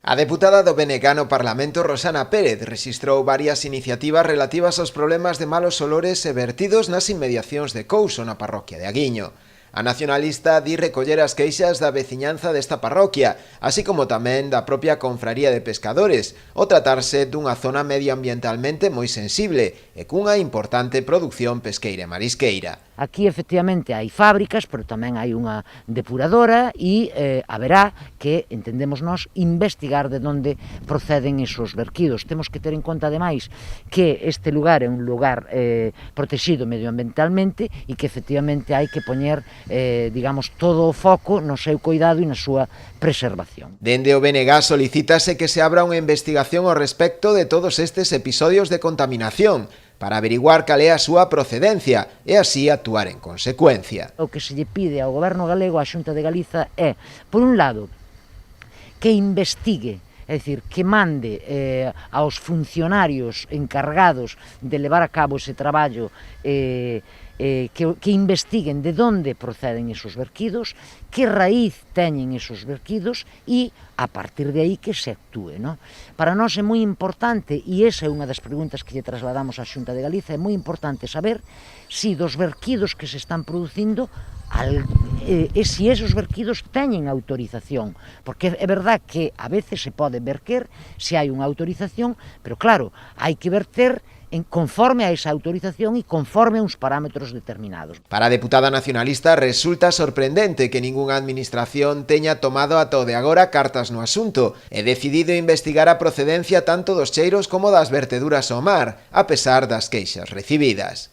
A deputada do BNG no Parlamento, Rosana Pérez, rexistrou varias iniciativas relativas aos problemas de malos olores e vertidos nas inmediacións de Couso, na parroquia de Aguiño. A nacionalista di recoller as queixas da veciñanza desta parroquia, así como tamén da propia confraría de pescadores, ao tratarse dunha zona medioambientalmente moi sensible e cunha importante produción pesqueira e marisqueira. Aquí efectivamente hai fábricas, pero tamén hai unha depuradora e haberá que, entendemos nós, investigar de onde proceden esos verquidos. Temos que ter en conta, ademais, que este lugar é un lugar protegido medioambientalmente e que efectivamente hai que poñer, digamos, todo o foco no seu cuidado e na súa preservación. Dende o BNG solicítase que se abra unha investigación ao respecto de todos estes episodios de contaminación, para averiguar cal é a súa procedencia e así actuar en consecuencia. O que se lle pide ao Goberno galego, á Xunta de Galiza, é, por un lado, que investigue, é dicir, que mande aos funcionarios encargados de levar a cabo ese traballo que investiguen de onde proceden esos verquidos, que raíz teñen esos verquidos e, a partir de aí, que se actúe. No? Para nós é moi importante, e esa é unha das preguntas que lle trasladamos á Xunta de Galiza, é moi importante saber se dos verquidos que se están producindo e se esos verquidos teñen autorización, porque é verdad que a veces se pode verter se hai unha autorización, pero claro, hai que verter conforme a esa autorización e conforme a uns parámetros determinados. Para a deputada nacionalista resulta sorprendente que ningunha administración teña tomado ata o de agora cartas no asunto e decidido investigar a procedencia tanto dos cheiros como das verteduras ao mar, a pesar das queixas recibidas.